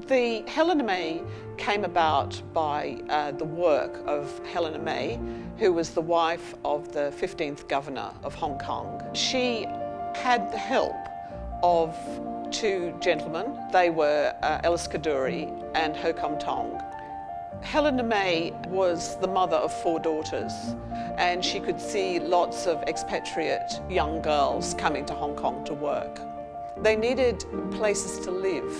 The Helena May came about by the work of Helena May, who was the wife of the 15th Governor of Hong Kong. She had the help of two gentlemen. They were Ellis Kaduri and Ho Kam Tong. Helena May was the mother of 4 daughters, and she could see lots of expatriate young girls coming to Hong Kong to work. They needed places to live.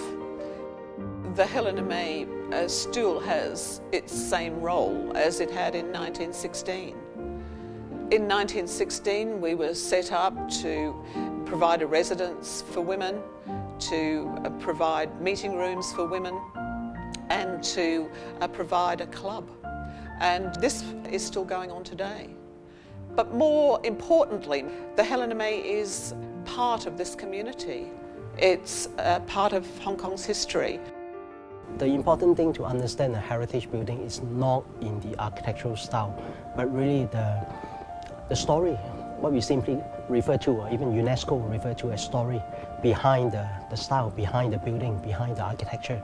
The Helena May still has its same role as it had in 1916. In 1916, we were set up to provide a residence for women, to provide meeting rooms for women, and to provide a club. And this is still going on today. But more importantly, the Helena May is part of this community. It's part of Hong Kong's history. The important thing to understand a heritage building is not in the architectural style, but really the story, what we simply refer to, or even UNESCO refer to as story, behind the style, behind the building, behind the architecture.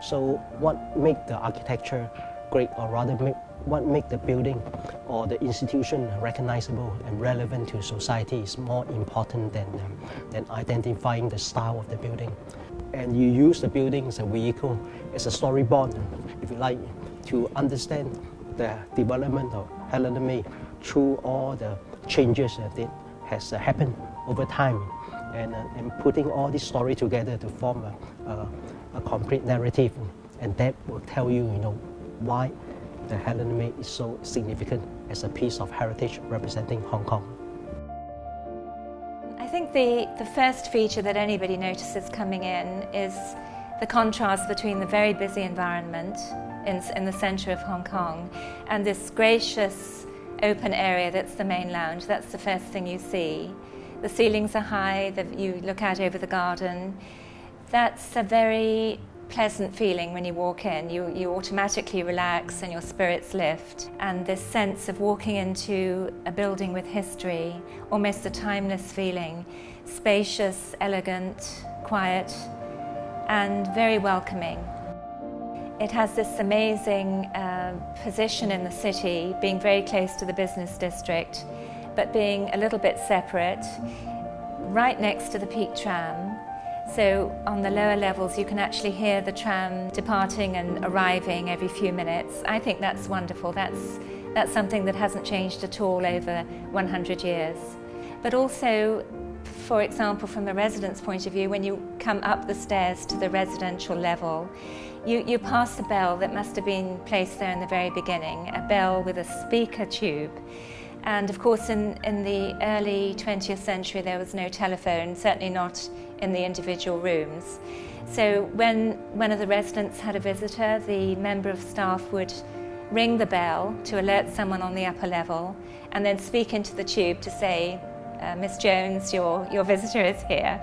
So what makes the architecture great, or rather what makes the building or the institution recognizable and relevant to society is more important than identifying the style of the building. And you use the building as a vehicle, as a storyboard, if you like, to understand the development of Helena May through all the changes that has happened over time, and putting all this story together to form a complete narrative, and that will tell you, why the Helena May is so significant as a piece of heritage representing Hong Kong. I think the first feature that anybody notices coming in is the contrast between the very busy environment in the centre of Hong Kong and this gracious open area that's the main lounge. That's the first thing you see. The ceilings are high, you look out over the garden. That's a very pleasant feeling when you walk in. You automatically relax and your spirits lift. And this sense of walking into a building with history, almost a timeless feeling, spacious, elegant, quiet, and very welcoming. It has this amazing position in the city, being very close to the business district, but being a little bit separate, right next to the Peak Tram. So on the lower levels you can actually hear the tram departing and arriving every few minutes. I think that's wonderful. That's something that hasn't changed at all over 100 years. But also, for example, from the residents' point of view, when you come up the stairs to the residential level, you pass a bell that must have been placed there in the very beginning, a bell with a speaker tube. And of course in the early 20th century there was no telephone, certainly not in the individual rooms. So when one of the residents had a visitor, the member of staff would ring the bell to alert someone on the upper level and then speak into the tube to say, Miss Jones, your visitor is here.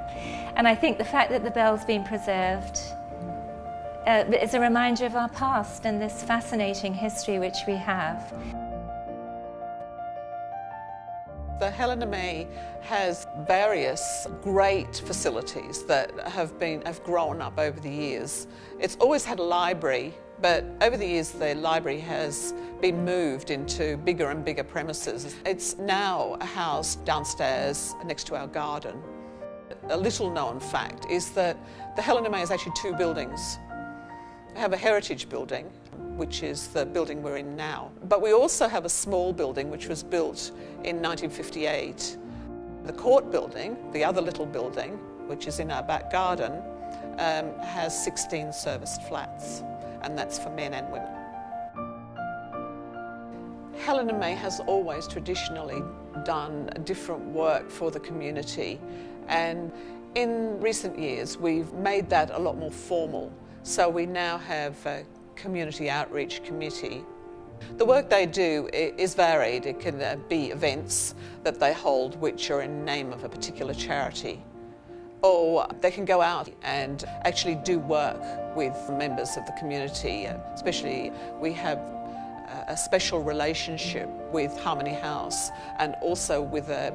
And I think the fact that the bell's been preserved is a reminder of our past and this fascinating history which we have. The Helena May has various great facilities that have grown up over the years. It's always had a library, but over the years the library has been moved into bigger and bigger premises. It's now a house downstairs next to our garden. A little known fact is that the Helena May is actually 2 buildings. We have a heritage building, which is the building we're in now. But we also have a small building which was built in 1958. The court building, the other little building, which is in our back garden, has 16 serviced flats, and that's for men and women. Helena May has always traditionally done different work for the community, and in recent years we've made that a lot more formal. So we now have a community outreach committee. The work they do is varied. It can be events that they hold which are in name of a particular charity, or they can go out and actually do work with members of the community. Especially we have a special relationship with Harmony House and also with a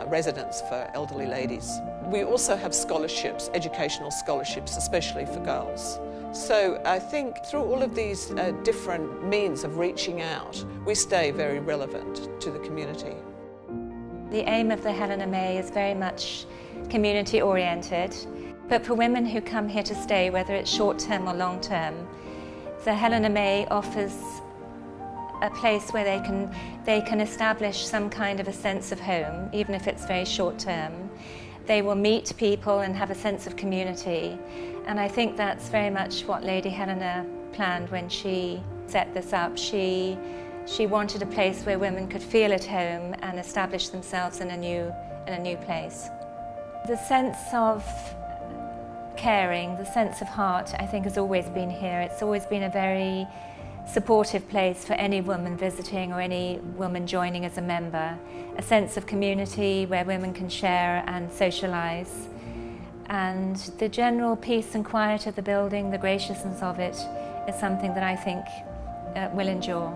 residence for elderly ladies. We also have scholarships, educational scholarships, especially for girls. So I think through all of these different means of reaching out, we stay very relevant to the community. The aim of the Helena May is very much community oriented, but for women who come here to stay, whether it's short term or long term, the Helena May offers a place where they can establish some kind of a sense of home, even if it's very short term. They will meet people and have a sense of community, and I think that's very much what Lady Helena planned when she set this up. She wanted a place where women could feel at home and establish themselves in a new place. The sense of caring, the sense of heart, I think has always been here. It's always been a very supportive place for any woman visiting or any woman joining as a member. A sense of community where women can share and socialise. And the general peace and quiet of the building, the graciousness of it, is something that I think will endure.